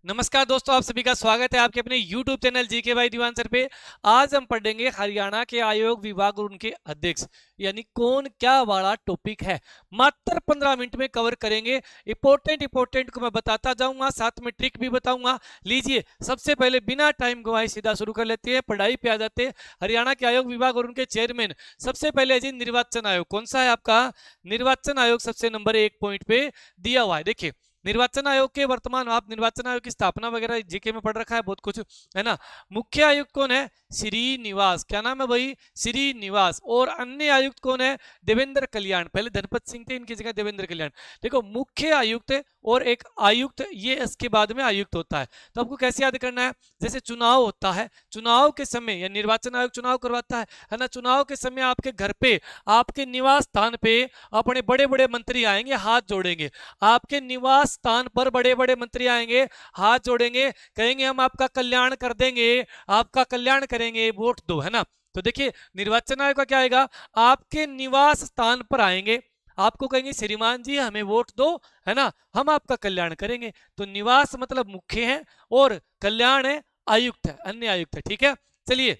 नमस्कार दोस्तों, आप सभी का स्वागत है आपके अपने YouTube channel GK by Diwan sir पे। आज हम पढ़ेंगे हरियाणा के आयोग विभाग और उनके अध्यक्ष यानी कौन क्या वाला टॉपिक है। मात्र 15 मिनट में कवर करेंगे। इंपॉर्टेंट को मैं बताता जाऊंगा, साथ में ट्रिक भी बताऊंगा। लीजिए, सबसे पहले बिना टाइम गवाए सीधा शुरू कर लेते हैं, पढ़ाई पे आ जाते हैं। हरियाणा के आयोग विभाग और उनके चेयरमैन, सबसे पहले जी निर्वाचन आयोग। कौन सा है आपका? निर्वाचन आयोग सबसे नंबर 1 पॉइंट पे दिया हुआ है। देखिए, निर्वाचन आयोग के वर्तमान, आप निर्वाचन आयोग की स्थापना वगैरह जीके में पढ़ रखा है बहुत कुछ, है ना। मुख्य आयुक्त कौन है? श्रीनिवास। क्या नाम है भाई? श्रीनिवास। और अन्य आयुक्त कौन है? देवेंद्र कल्याण। पहले धनपत सिंह थे, इनकी जगह देवेंद्र कल्याण। देखो, मुख्य आयुक्त और एक आयुक्त, ये इसके बाद में आयुक्त होता है। तो आपको कैसे याद करना है? जैसे चुनाव होता है, चुनाव के समय या निर्वाचन आयोग चुनाव करवाता है ना। चुनाव के समय आपके घर पे, आपके निवास स्थान पे अपने बड़े बड़े मंत्री आएंगे, हाथ जोड़ेंगे। आपके निवास स्थान पर बड़े बड़े मंत्री आएंगे, हाथ जोड़ेंगे, कहेंगे हम आपका कल्याण कर देंगे, आपका कल्याण करेंगे, वोट दो, है ना। तो देखिए, निर्वाचन आयोग का क्या आएगा? आपके निवास स्थान पर आएंगे, आपको कहेंगे श्रीमान जी हमें वोट दो, है ना, हम आपका कल्याण करेंगे। तो निवास मतलब मुख्य है और कल्याण है आयुक्त है, अन्य आयुक्त है। ठीक है, चलिए।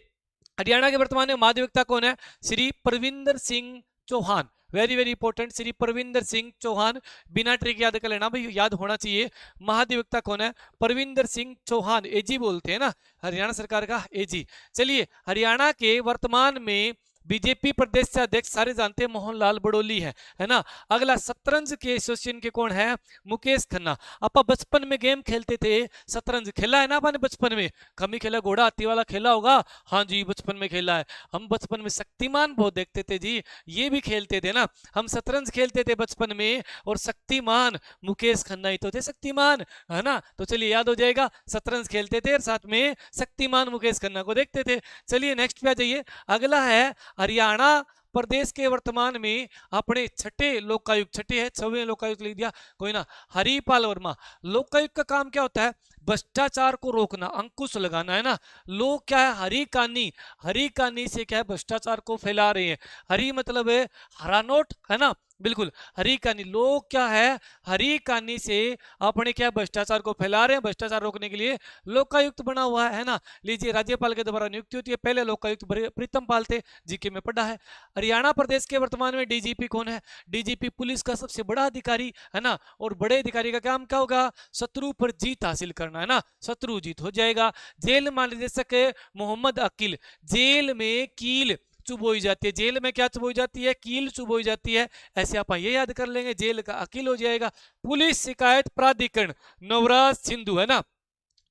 हरियाणा के वर्तमान में महाधिवक्ता कौन है? Shri Parvinder Singh Chauhan. Very very important, Shri Parvinder Singh Chauhan. बिना ट्रिक याद कर लेना भाई, याद होना चाहिए। महाधिवक्ता कौन है? परविंदर सिंह चौहान। एजी बोलते हैं ना हरियाणा सरकार का, एजी। चलिए, हरियाणा के वर्तमान में बीजेपी प्रदेश से अध्यक्ष सारे जानते हैं, मोहनलाल बड़ोली है ना। अगला शतरंज के एसोसिएशन के कौन है? मुकेश खन्ना। आप बचपन में गेम खेलते थे, शतरंज खेला है ना आपने बचपन में? कमी खेला, घोड़ा हाथी वाला खेला होगा। हाँ जी, बचपन में खेला है। हम बचपन में शक्तिमान बहुत देखते थे जी, ये भी खेलते थे ना। हम शतरंज खेलते थे बचपन में, और शक्तिमान मुकेश खन्ना ही तो थे शक्तिमान, है ना। तो चलिए, याद हो जाएगा, शतरंज खेलते थे और साथ में शक्तिमान मुकेश खन्ना को देखते थे। चलिए नेक्स्ट पे आ जाइए। अगला है हरियाणा प्रदेश के वर्तमान में अपने छठे लोकायुक्त, छठे है, 6वें लोकायुक्त लिख दिया कोई ना, हरिपाल वर्मा। लोकायुक्त का काम क्या होता है? भ्रष्टाचार को रोकना, अंकुश लगाना, है ना। लोग क्या है? हरी कानी, हरी कानी से क्या है? भ्रष्टाचार को फैला रहे हैं। हरी मतलब है हरा नोट, है ना, बिल्कुल। हरी कानी, लोग क्या है? हरी कानी से अपने क्या भ्रष्टाचार को फैला रहे हैं। भ्रष्टाचार रोकने के लिए लोकायुक्त बना हुआ है ना। लीजिए, राज्यपाल के द्वारा नियुक्ति होती है। पहले लोकायुक्त प्रीतम पाल थे, जीके में पढ़ा है। हरियाणा प्रदेश के वर्तमान में डीजीपी कौन है? डीजीपी पुलिस का सबसे बड़ा अधिकारी, है ना। और बड़े अधिकारी का काम क्या होगा? शत्रु पर जीत हासिल करना, है ना। शत्रु जीत हो जाएगा। जेल महानिदेशक मोहम्मद अकील। जेल में कील चुबोई जाती है, जेल में क्या चुबोई जाती है? कील चुबोई जाती है। ऐसे आप ये याद कर लेंगे, जेल का अकील हो जाएगा। पुलिस शिकायत प्राधिकरण नवराज सिंधु, है ना।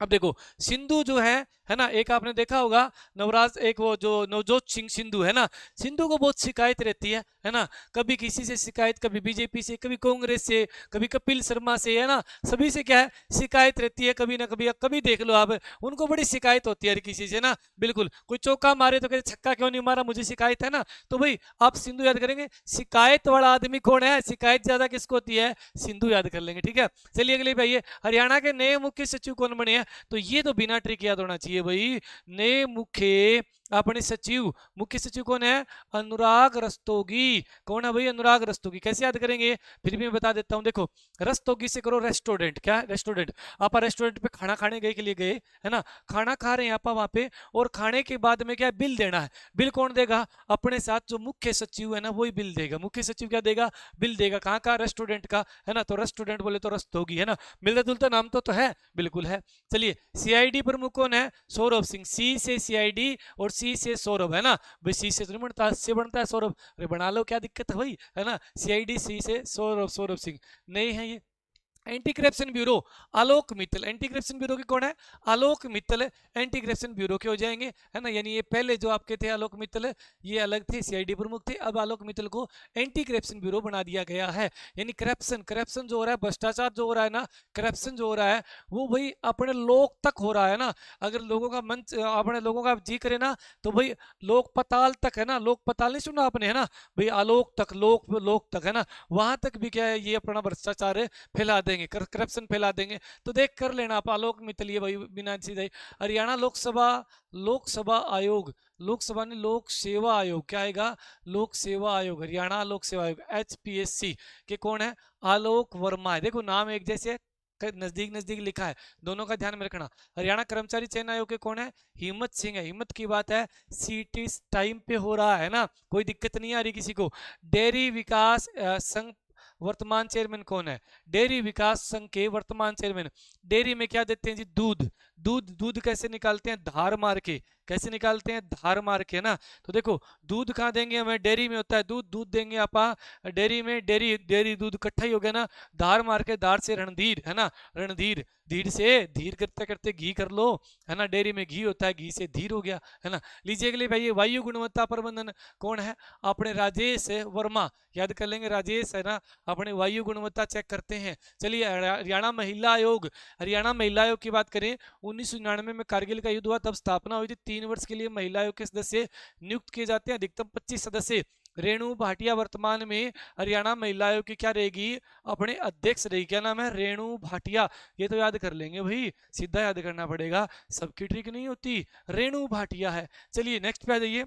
अब देखो, सिंधु जो है ना, एक आपने देखा होगा नवराज, एक वो जो नवजोत सिंह सिंधु है ना। सिंधु को बहुत शिकायत रहती है ना। कभी किसी से शिकायत, कभी बीजेपी से, कभी कांग्रेस से, कभी कपिल शर्मा से, है ना। सभी से क्या है? शिकायत रहती है, कभी ना कभी। कभी देख लो आप, उनको बड़ी शिकायत होती है हर किसी से ना। बिल्कुल, कोई चौका मारे तो कहते छक्का क्यों नहीं मारा, मुझे शिकायत है ना। तो भाई आप सिंधु याद करेंगे। शिकायत वाला आदमी कौन है? शिकायत ज्यादा किसको होती है? सिंधु याद कर लेंगे। ठीक है, चलिए अगले भाई, हरियाणा के नए मुख्य सचिव कौन बने हैं? तो ये तो बिना ट्रिक याद होना चाहिए भाई। नए मुख्य अपने सचिव, मुख्य सचिव कौन है? अनुराग रस्तोगी। कौन है भाई? अनुराग रस्तोगी। कैसे याद करेंगे? फिर भी मैं बता देता हूं। देखो, रस्तोगी से करो रेस्टोरेंट। क्या? रेस्टोरेंट। आप रेस्टोरेंट पे खाना खाने गए के लिए गए, है ना। खाना खा रहे हैं आप वहां पे, और खाने के बाद में क्या बिल देना है। बिल कौन देगा? अपने साथ जो मुख्य सचिव है ना, वही बिल देगा। मुख्य सचिव क्या देगा? बिल देगा। कहाँ का? रेस्टोरेंट का, है ना। तो रेस्टोरेंट बोले तो रस्तोगी, है ना। मिलता जुलता नाम तो है, बिल्कुल है। चलिए, सीआईडी प्रमुख कौन है? सौरभ सिंह। सी से सीआईडी और सी से सौरभ, है ना। भाई सी से तो बनता, से बनता है सौरभ। अरे बना लो, क्या दिक्कत है भाई, है ना। सीआईडी सी से सौरभ, सौरभ सिंह। नहीं है ये। Anti corruption bureau Alok Mittal. Anti corruption bureau के कौन है? Alok Mittal anti corruption bureau के हो जाएंगे, है ना। यानी ये पहले जो आपके थे आलोक मित्तल, ये अलग थे, सीआईडी प्रमुख थे। अब आलोक मित्तल को एंटी करप्शन ब्यूरो बना दिया गया है। यानी करप्शन, करप्शन जो हो रहा है, भ्रष्टाचार जो हो रहा है ना, करप्शन जो हो रहा है, वो भाई अपने लोक तक हो रहा है ना। अगर लोगों का मन, अपने लोगों का जी करे ना, तो भाई लोक पताल तक, है ना। लोक पताल नहीं सुना आपने, है ना। भाई आलोक तक, लोक लोक तक, है ना। वहां तक भी क्या है, ये अपना भ्रष्टाचार फैला देंगे, करप्शन फैला देंगे। तो देख कर लेना आप, आलोक मित्तल ये भाई बिना सीधे। हरियाणा लोकसभा, लोकसभा आयोग, लोकसभा ने लोक सेवा आयोग, क्या आएगा? लोक सेवा आयोग, हरियाणा लोक सेवा आयोग, एचपीएससी के कौन है? आलोक वर्मा है। देखो नाम एक जैसे है, नजदीक नजदीक लिखा है, दोनों का ध्यान में रखना। हरियाणा कर्मचारी चयन आयोग के कौन है? हिम्मत सिंह है। हिम्मत की बात है, सीट इस टाइम पे हो रहा है ना, कोई दिक्कत नहीं आ रही किसी को। डेयरी विकास संघ वर्तमान चेयरमैन कौन है? डेयरी विकास संघ के वर्तमान चेयरमैन। डेयरी में क्या देते हैं जी? दूध। दूध कैसे निकालते हैं? धार मार के। कैसे निकालते हैं? धार मार के ना। तो देखो दूध कहाँ देंगे हमें? डेयरी में होता है दूध देंगे आप डेयरी में। डेयरी दूध इकट्ठा ही हो गया ना, धार मार के, धार से रणधीर है ना, रणधीर, धीर से धीर करते करते घी कर लो है ना, डेयरी में घी होता है, घी से धीर हो गया है ना। लीजिए अगले भाई, वायु गुणवत्ता प्रबंधन कौन है? अपने राजेश वर्मा, याद कर लेंगे राजेश है ना, अपने वायु गुणवत्ता चेक करते हैं। चलिए हरियाणा महिला आयोग। हरियाणा महिला आयोग की बात करें, 1999 में कारगिल का युद्ध हुआ, तब स्थापना हुई थी। 3 वर्ष के लिए महिला आयोग के सदस्य नियुक्त किए जाते हैं, अधिकतम 25 सदस्य। रेणु भाटिया वर्तमान में हरियाणा महिला आयोग की क्या रहेगी? अपने अध्यक्ष रहेगी। क्या नाम है? रेणु भाटिया। ये तो याद कर लेंगे भाई, सीधा याद करना पड़ेगा, सबकी ट्रिक नहीं होती। रेणु भाटिया है। चलिए नेक्स्ट पे आ जाइए।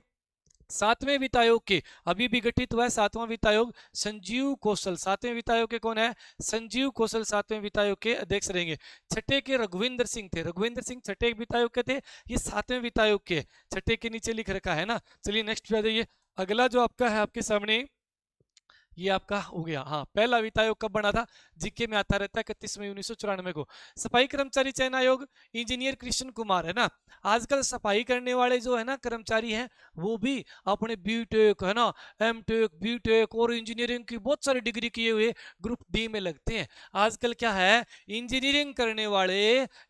7वें वित्त आयोग के अभी भी गठित हुआ है 7वां वित्त आयोग, संजीव कौशल। 7वें वित्त आयोग के कौन है? संजीव कौशल 7वें वित्त आयोग के अध्यक्ष रहेंगे। छठे के रघुविंदर सिंह थे। रघुविंदर सिंह छठे वित्त आयोग के थे, ये 7वें वित्त आयोग के। छठे के नीचे लिख रखा है ना। चलिए नेक्स्ट पे आ जाइए। अगला जो आपका है आपके सामने, ये आपका हो गया। हाँ, पहला वित्त आयोग कब बना था? जीके में आता रहता है, 31 मई 1994 को। सफाई कर्मचारी चयन आयोग, इंजीनियर कृष्ण कुमार है ना। आजकल सफाई करने वाले जो है ना कर्मचारी हैं, वो भी अपने बीटेक है ना, एमटेक, बीटेक और इंजीनियरिंग की बहुत सारी डिग्री किए हुए ग्रुप डी में लगते हैं। आजकल क्या है, इंजीनियरिंग करने वाले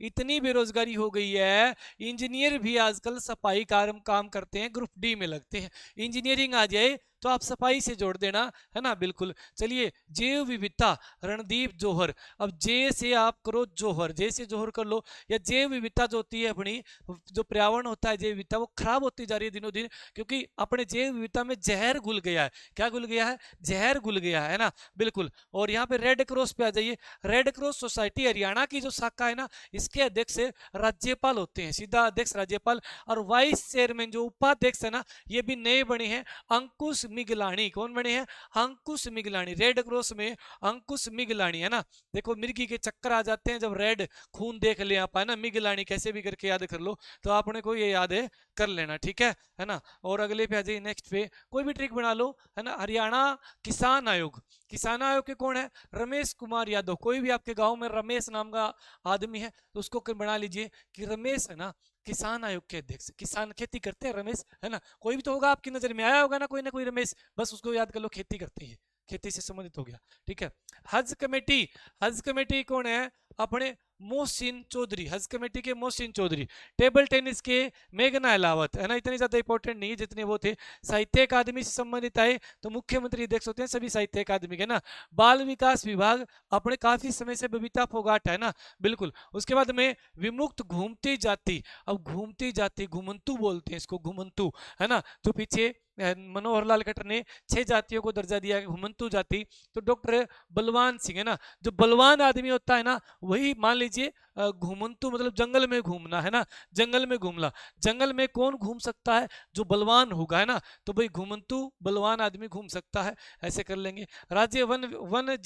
इतनी बेरोजगारी हो गई है, इंजीनियर भी आजकल सफाई काम करते हैं, ग्रुप डी में लगते हैं। इंजीनियरिंग आ जाए तो आप सफाई से जोड़ देना है ना, बिल्कुल। चलिए जैव विविधता, रणदीप जौहर। अब जे से आप करो जौहर, जे से जौहर कर लो। या जैव विविधता जो होती है अपनी, जो पर्यावरण होता है, जैव विविधता वो खराब होती जा रही है दिनों दिन, क्योंकि अपने जैव विविधता में जहर घुल गया है। क्या घुल गया है? जहर घुल गया है ना, बिल्कुल। और यहाँ पे रेड क्रॉस पे आ जाइए। रेड क्रॉस सोसाइटी हरियाणा की जो शाखा है ना, इसके अध्यक्ष राज्यपाल होते हैं, सीधा अध्यक्ष राज्यपाल। और वाइस चेयरमैन जो उपाध्यक्ष है ना, ये भी नए बने हैं, अंकुश मिगलानी। कौन बने हैं? अंकुश मिगलानी। रेड क्रॉस में अंकुश मिगलानी है ना। देखो मिर्गी के चक्कर आ जाते हैं जब रेड खून देख ले आप है ना, मिगलानी कैसे भी करके याद कर लो, तो आपने को ये याद है कर लेना, ठीक है ना। और अगले पे आ जाइए, नेक्स्ट पे कोई भी ट्रिक बना लो है ना। हरियाणा किसान आयोग। किसान आयोग के कौन है? रमेश कुमार यादव। कोई भी आपके गांव में रमेश नाम का आदमी है तो उसको बना लीजिए कि रमेश है ना किसान आयोग के अध्यक्ष। किसान खेती करते हैं रमेश है ना, कोई भी तो होगा आपकी नजर में आया होगा ना कोई रमेश, बस उसको याद कर लो, खेती करते हैं, खेती से संबंधित हो गया, ठीक है। हज कमेटी। हज कमेटी कौन है? अपने मोहसिन चौधरी। हज कमेटी के मोहसिन चौधरी। टेबल टेनिस के मेघना अहलावत है ना, इतनी ज्यादा इंपॉर्टेंट नहीं है जितने वो थे। साहित्य अकादमी से संबंधित आए तो मुख्यमंत्री अध्यक्ष होते हैं सभी साहित्य अकादमी के ना। बाल विकास विभाग अपने काफी समय से बबीता फोगाट है ना, बिल्कुल। उसके बाद में विमुक्त घूमती जाति। अब घूमती जाति, घुमंतु बोलते हैं इसको, घुमंतु है ना। जो पीछे मनोहर लाल खट्टर ने 6 जातियों को दर्जा दिया घुमंतु जाति, तो डॉक्टर बलवान सिंह है ना, जो बलवान आदमी होता है ना, वही मान लीजिए घुमंतु मतलब जंगल में घूमना है ना, जंगल में घूमना। जंगल में कौन घूम सकता है? जो बलवान होगा है ना, तो भाई घुमंतु बलवान आदमी घूम सकता है, ऐसे कर लेंगे। राज्य वन्य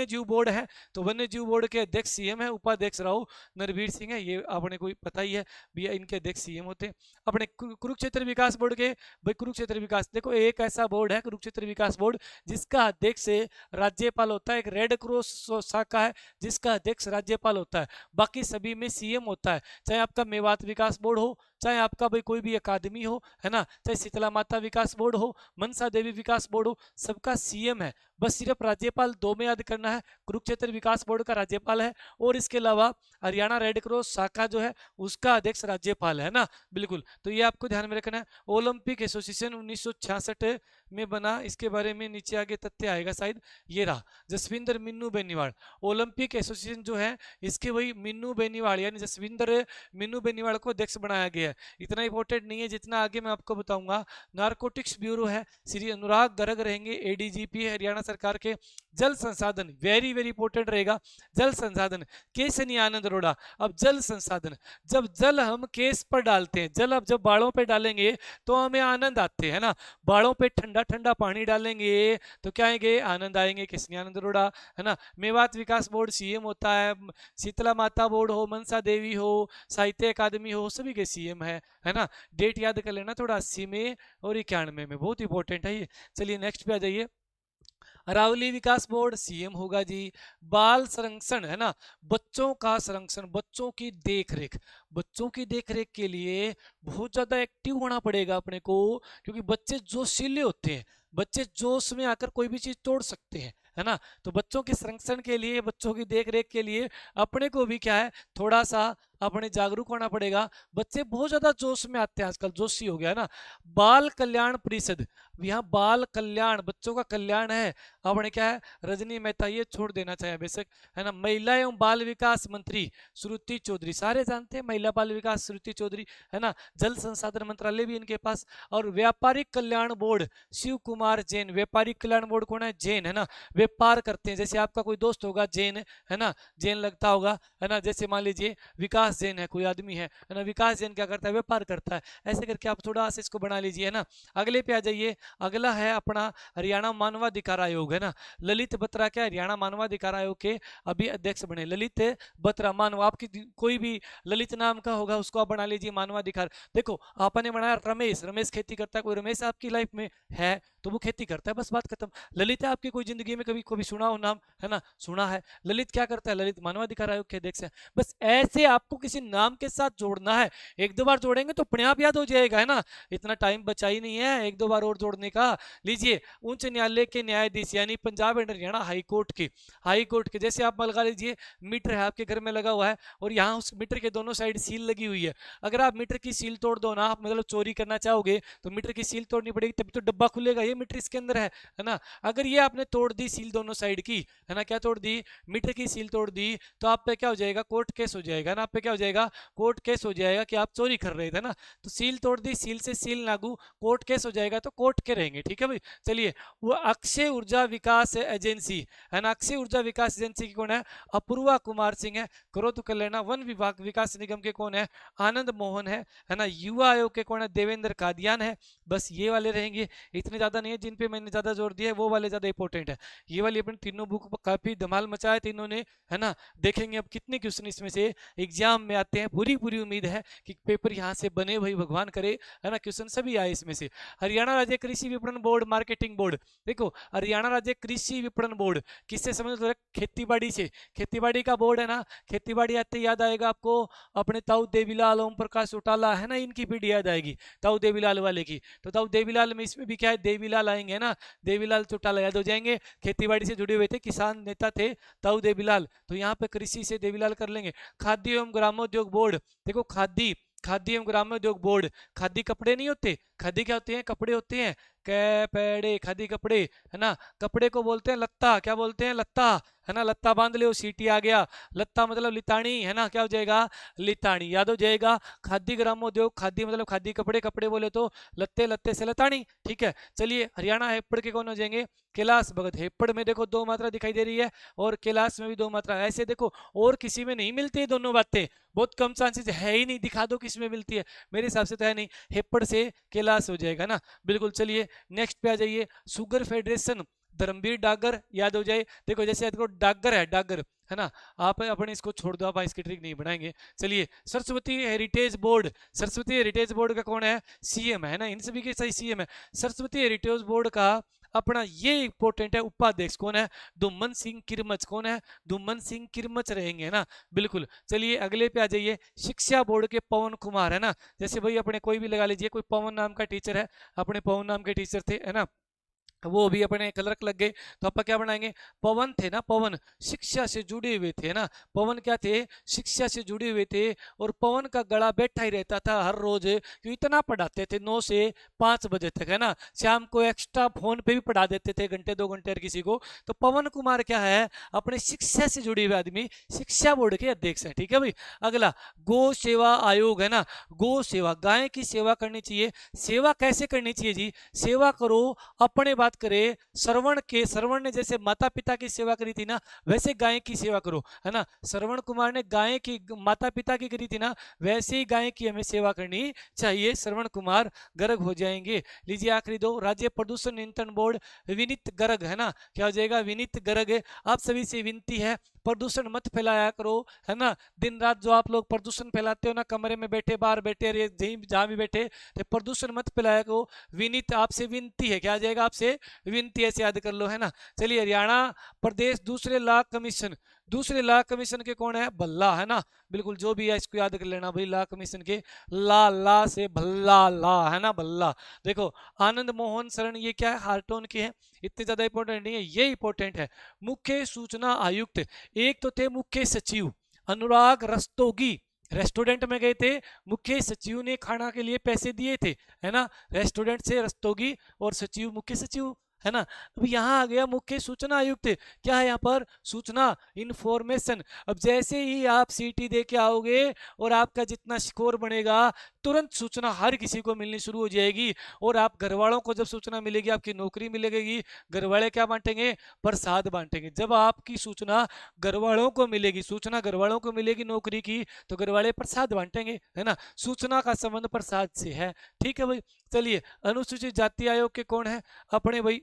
जीव बोर्ड है, तो वन्य जीव बोर्ड के अध्यक्ष सीएम है, उपाध्यक्ष राव नरवीर सिंह है, ये आपने कोई पता ही है भैया, इनके अध्यक्ष सीएम होते हैं। अपने कुरुक्षेत्र विकास बोर्ड के, भाई कुरुक्षेत्र विकास, देखो एक ऐसा बोर्ड है कुरुक्षेत्र विकास बोर्ड जिसका अध्यक्ष राज्यपाल होता है। एक रेड क्रॉस शाखा है जिसका अध्यक्ष राज्यपाल होता है, बाकी सभी में सीएम होता है। चाहे आपका मेवात विकास बोर्ड हो, चाहे आपका भाई कोई भी अकादमी हो है ना, चाहे शीतला माता विकास बोर्ड हो, मनसा देवी विकास बोर्ड हो, सबका सीएम है। बस सिर्फ राज्यपाल 2 में याद करना है, कुरुक्षेत्र विकास बोर्ड का राज्यपाल है, और इसके अलावा हरियाणा रेड क्रॉस शाखा जो है उसका अध्यक्ष राज्यपाल है ना, बिल्कुल। तो ये आपको ध्यान में रखना है। ओलंपिक एसोसिएशन 1966 में बना, इसके बारे में नीचे आगे तथ्य आएगा शायद, ये रहा जसविंदर मिन्नू बेनीवाल। ओलंपिक एसोसिएशन जो है इसके वही मिन्नू बेनीवाल यानी जसविंदर मिन्नू बेनीवाल को अध्यक्ष बनाया गया है। इतना इंपॉर्टेंट नहीं है जितना आगे मैं आपको बताऊंगा। नारकोटिक्स ब्यूरो है, श्री अनुराग गर्ग रहेंगे एडीजीपी हरियाणा सरकार के। जल संसाधन वेरी वेरी इंपॉर्टेंट रहेगा, जल संसाधन केशनी आनंद अरोड़ा। अब जल संसाधन, जब जल हम केस पर डालते हैं, जल अब जब बालों पे डालेंगे तो हमें आनंद आते हैं ना, बालों पे ठंडा ठंडा पानी डालेंगे तो क्या आएंगे, आनंद आएंगे, केशनी आनंद अरोड़ा, है ना। मेवात विकास बोर्ड सीएम होता है, शीतला माता बोर्ड हो, मनसा देवी हो, साहित्य अकादमी हो, सभी के सीएम है ना। डेट याद कर लेना थोड़ा, 80 में और 91 में, बहुत इंपॉर्टेंट है ये। चलिए नेक्स्ट पे आ जाइए। अरावली विकास बोर्ड सीएम होगा जी। बाल संरक्षण है ना, बच्चों का संरक्षण, बच्चों की देखरेख, बच्चों की देखरेख के लिए बहुत ज्यादा एक्टिव होना पड़ेगा अपने को, क्योंकि बच्चे जोशीले होते हैं, बच्चे जोश में आकर कोई भी चीज तोड़ सकते हैं, है ना। तो बच्चों के संरक्षण के लिए, बच्चों की देखरेख के लिए अपने को भी क्या है, थोड़ा सा अपने जागरूक होना पड़ेगा। बच्चे बहुत ज्यादा जोश में आते हैं आजकल, जोशी हो गया है ना। बाल कल्याण परिषद, यहाँ बाल कल्याण, बच्चों का कल्याण है, अपने क्या है, रजनी मेहता ये छोड़ देना चाहिए बेशक, है ना। महिला एवं बाल विकास मंत्री श्रुति चौधरी, सारे जानते हैं महिला बाल विकास श्रुति चौधरी, है ना। जल संसाधन मंत्रालय भी इनके पास। और व्यापारिक कल्याण बोर्ड शिव कुमार जैन, व्यापारिक कल्याण बोर्ड कौन है, जैन, है ना। व्यापार करते हैं, जैसे आपका कोई दोस्त होगा जैन, है ना, जैन लगता होगा, है ना। जैसे मान लीजिए विकास जैन है, कोई आदमी है ना, विकास जैन क्या करता है, व्यापार करता है, ऐसे करके आप थोड़ा सा इसको बना लीजिए, है ना। अगले पे आ जाइए, अगला है अपना हरियाणा मानवाधिकार आयोग, है ना। ललित बत्रा क्या, हरियाणा मानवाधिकार आयोग के अभी अध्यक्ष बने, ललित बत्रा। मानव आपकी कोई भी ललित नाम का होगा उसको आप बना लीजिए मानवाधिकार। देखो आपने बनाया रमेश, रमेश खेती करता है, कोई रमेश आपकी लाइफ में है तो वो खेती करता है, बस बात खत्म। ललित है आपकी कोई जिंदगी में कभी कभी सुना हो नाम, है ना, सुना है। ललित क्या करता है, ललित मानवाधिकार आयोग के अध्यक्ष है। बस ऐसे आपको किसी नाम के साथ जोड़ना है, एक दो बार जोड़ेंगे तो अपने आप याद हो जाएगा, है ना। इतना टाइम बचा ही नहीं है एक दो बार और जोड़ने का। लीजिए उच्च न्यायालय के न्यायाधीश, यानी Punjab and Haryana high court के, जैसे आप लगा लीजिए मीटर है आपके घर में लगा हुआ है और यहाँ उस मीटर के दोनों साइड सील लगी हुई है। अगर आप मीटर की सील तोड़ दो ना, आप मतलब चोरी करना चाहोगे तो मीटर की सील तोड़नी पड़ेगी, तभी तो डब्बा खुलेगा, ये मीटर इसके अंदर है ना। अगर ये आपने तोड़ दी सील दोनों साइड की, है ना, क्या तोड़ दी, मीटर की सील तोड़ दी, तो आप पे क्या हो जाएगा, कोर्ट केस हो जाएगा ना, आप पे क्या हो जाएगा, कोर्ट केस हो जाएगा कि आप चोरी कर रहे थे ना। तो सील तोड़ दी, सील से सील लागू, कोर्ट केस हो जाएगा, तो कोर्ट के रहेंगे, ठीक है भाई। चलिए वो अक्षय ऊर्जा विकास एजेंसी, है ना, अक्षय ऊर्जा विकास एजेंसी की कौन है, अपूर्वा कुमार सिंह है, करो तो कर लेना। वन विभाग विकास निगम के कौन है, आनंद मोहन है ना। युवा आयोग के कौन है, देवेंद्र कादियान है। बस ये वाले रहेंगे, इतने ज्यादा नहीं है, जिन पे मैंने ज्यादा जोर दिया है वो वाले ज्यादा इंपॉर्टेंट है। ये वाली अपनी तीनों बुक काफी धमाल मचाया तीनों ने, है ना। देखेंगे अब कितने क्वेश्चन इसमें से एग्जाम में आते हैं, पूरी पूरी उम्मीद है कि पेपर यहाँ से बने, भाई भगवान करे, है ना, क्वेश्चन सभी आए इसमें से। हरियाणा राज्य कृषि विपणन बोर्ड मार्केटिंग बोर्ड, देखो हरियाणा राज्य कृषि विपणन बोर्ड किससे समझ लो, खेती से, खेती का बोर्ड है ना। खेती आते याद आएगा आपको अपने ताऊ देवीलाल, ओम प्रकाश चौटाला, है ना, इनकी पीढ़ी याद आएगी ताऊ देवीलाल वाले की। तो ताऊ देवीलाल में इसमें भी क्या है, देवीलाल आएंगे ना, देवीलाल चौटाला याद हो जाएंगे, खेती से जुड़े हुए थे, किसान नेता थे ताऊ देवीलाल, तो यहाँ पे कृषि से देवीलाल कर लेंगे। खाद्य एवं ग्रामोद्योग बोर्ड, देखो खाद्य एवं ग्रामोद्योग बोर्ड, खादी कपड़े नहीं होते, खादी क्या होते हैं, कपड़े होते हैं, कपड़े, खादी कपड़े, है ना। कपड़े को बोलते हैं लत्ता, क्या बोलते हैं, लत्ता, है ना। लत्ता बांध लो, सीटी आ गया, लत्ता मतलब लितानी, है ना, क्या हो जाएगा, लितानी, याद हो जाएगा। खादी ग्रामोद्योग, खादी मतलब खादी कपड़े, कपड़े बोले तो लत्ते, लत्ते से लतानी, ठीक है। चलिए हरियाणा हेपड़ के कौन हो जाएंगे, कैलाश भगत। हेपड़ में देखो दो मात्रा दिखाई दे रही है और कैलाश में भी दो मात्रा, ऐसे देखो और किसी में नहीं मिलती है दोनों बातें, बहुत कम चांसेस है ही नहीं, दिखा दो किसमें मिलती है, मेरे हिसाब से तो है नहीं, हेपड़ से कैलाश हो जाएगा ना, बिल्कुल। चलिए नेक्स्ट पे आ जाइए, शुगर फेडरेशन धर्मवीर डागर, याद हो जाए। देखो जैसे देखो डागर है, डागर, है ना, आप अपने इसको छोड़ दो, आप इसकी ट्रिक नहीं बनाएंगे। चलिए Saraswati heritage board, Saraswati heritage board का कौन है, सीएम है ना, इन सभी के सही सीएम है। सरस्वती हेरिटेज बोर्ड का अपना ये इंपॉर्टेंट है, उपाध्यक्ष कौन है, दुम्मन सिंह किरमच, कौन है, दुम्मन सिंह किरमच रहेंगे ना, बिल्कुल। चलिए अगले पे आ जाइए, शिक्षा बोर्ड के पवन कुमार, है ना। जैसे भाई अपने कोई भी लगा लीजिए, कोई पवन नाम का टीचर है, अपने पवन नाम के टीचर थे, है ना, वो भी अपने क्लर्क लग गए, तो अपन क्या बनाएंगे, पवन थे ना, पवन शिक्षा से जुड़े हुए थे ना, पवन क्या थे, शिक्षा से जुड़े हुए थे। और पवन का गला बैठा ही रहता था हर रोज, क्योंकि इतना पढ़ाते थे 9 से 5 बजे तक, है ना। शाम को एक्स्ट्रा फोन पे भी पढ़ा देते थे घंटे 2 घंटे हर किसी को। तो पवन कुमार क्या है, अपने शिक्षा से जुड़े हुए आदमी, शिक्षा बोर्ड के अध्यक्ष है, ठीक है भाई। अगला गो सेवा आयोग है ना, गो सेवा, गाय की सेवा करनी चाहिए। सेवा कैसे करनी चाहिए जी, सेवा करो अपने बात करे, श्रवण ने जैसे माता पिता की सेवा करी थी ना, वैसे गाय की सेवा करो, है ना। श्रवण कुमार ने गाय की माता पिता की करी थी ना, वैसे ही गाय की हमें सेवा करनी चाहिए। श्रवण कुमार गर्ग हो जाएंगे। लीजिए आखिरी दो, राज्य प्रदूषण नियंत्रण बोर्ड विनीत गर्ग, है ना, क्या हो जाएगा, विनीत गर्ग। आप सभी से विनती है, प्रदूषण मत फैलाया करो, है ना। दिन रात जो आप लोग प्रदूषण फैलाते हो ना, कमरे में बैठे, बाहर बैठे, अरे जहां भी बैठे, तो प्रदूषण मत फैलाया करो। विनीत आपसे विनती है, क्या आ जाएगा, आपसे विनती, ऐसे याद कर लो, है ना। चलिए, हरियाणा प्रदेश दूसरे ला कमीशन, दूसरे ला कमीशन के कौन है, भल्ला, है ना। बिल्कुल, जो भी है इसको याद कर लेना भाई, ला कमीशन के ला से भल्ला, ला, है ना, भल्ला। देखो, आनंद मोहन शरण, ये क्या है, हार्टोन के हैं, इतने ज्यादा इंपॉर्टेंट नहीं है, ये इंपॉर्टेंट है। मुख्य सूचना आयुक्त, एक तो थे मुख्य सचिव अनुराग रस्तोगी, रेस्टोरेंट में गए थे, मुख्य सचिव ने खाना के लिए पैसे दिए थे, है ना। रेस्टोरेंट से रस्तोगी और सचिव मुख्य सचिव, है ना। अब यहाँ आ गया मुख्य सूचना आयुक्त, क्या है यहाँ पर, सूचना, इंफॉर्मेशन। अब जैसे ही आप सीटी दे के आओगे और आपका जितना स्कोर बनेगा, तुरंत सूचना हर किसी को मिलनी शुरू हो जाएगी। और आप घर वालों को जब सूचना मिलेगी, आपकी नौकरी मिलेगी, घर वाले क्या बांटेंगे, प्रसाद बांटेंगे। जब आपकी सूचना घर वालों को मिलेगी, सूचना घर वालों को मिलेगी नौकरी की, तो घर वाले प्रसाद बांटेंगे, है ना। सूचना का संबंध प्रसाद से है, ठीक है भाई। चलिए, अनुसूचित जाति आयोग के कौन है, अपने भाई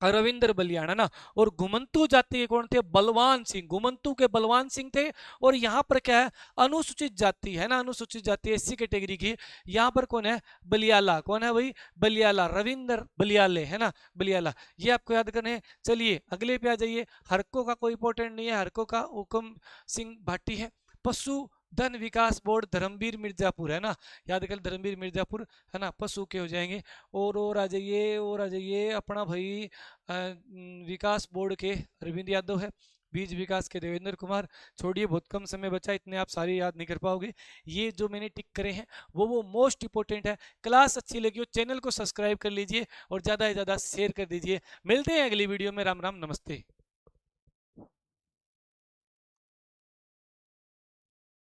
रविंद्र बलियान, है ना। और घुमंतु जाति के कौन थे, बलवान सिंह, घुमंतु के बलवान सिंह थे। और यहाँ पर क्या है, अनुसूचित जाति, है ना, अनुसूचित जाति एससी कैटेगरी की, यहाँ पर कौन है, बलियाला, कौन है भाई, बलियाला, रविंद्र बलियाले, है ना, बलियाला, ये आपको याद करने हैं। चलिए अगले पे आ जाइए, हरको का कोई इंपॉर्टेंट नहीं है, हरको का हुक्म सिंह भाटी है। पशु धन विकास बोर्ड धर्मवीर मिर्जापुर, है ना, याद कर, धर्मवीर मिर्जापुर, है ना, पशु के हो जाएंगे। और आ जाइए, और आ जाइए अपना भाई विकास बोर्ड के अरविंद यादव है, बीज विकास के देवेंद्र कुमार। छोड़िए, बहुत कम समय बचा, इतने आप सारे याद नहीं कर पाओगे। ये जो मैंने टिक करे हैं वो मोस्ट इंपोर्टेंट है। क्लास अच्छी लगी हो, चैनल को सब्सक्राइब कर लीजिए और ज़्यादा से ज़्यादा शेयर कर दीजिए। मिलते हैं अगली वीडियो में, राम राम, नमस्ते।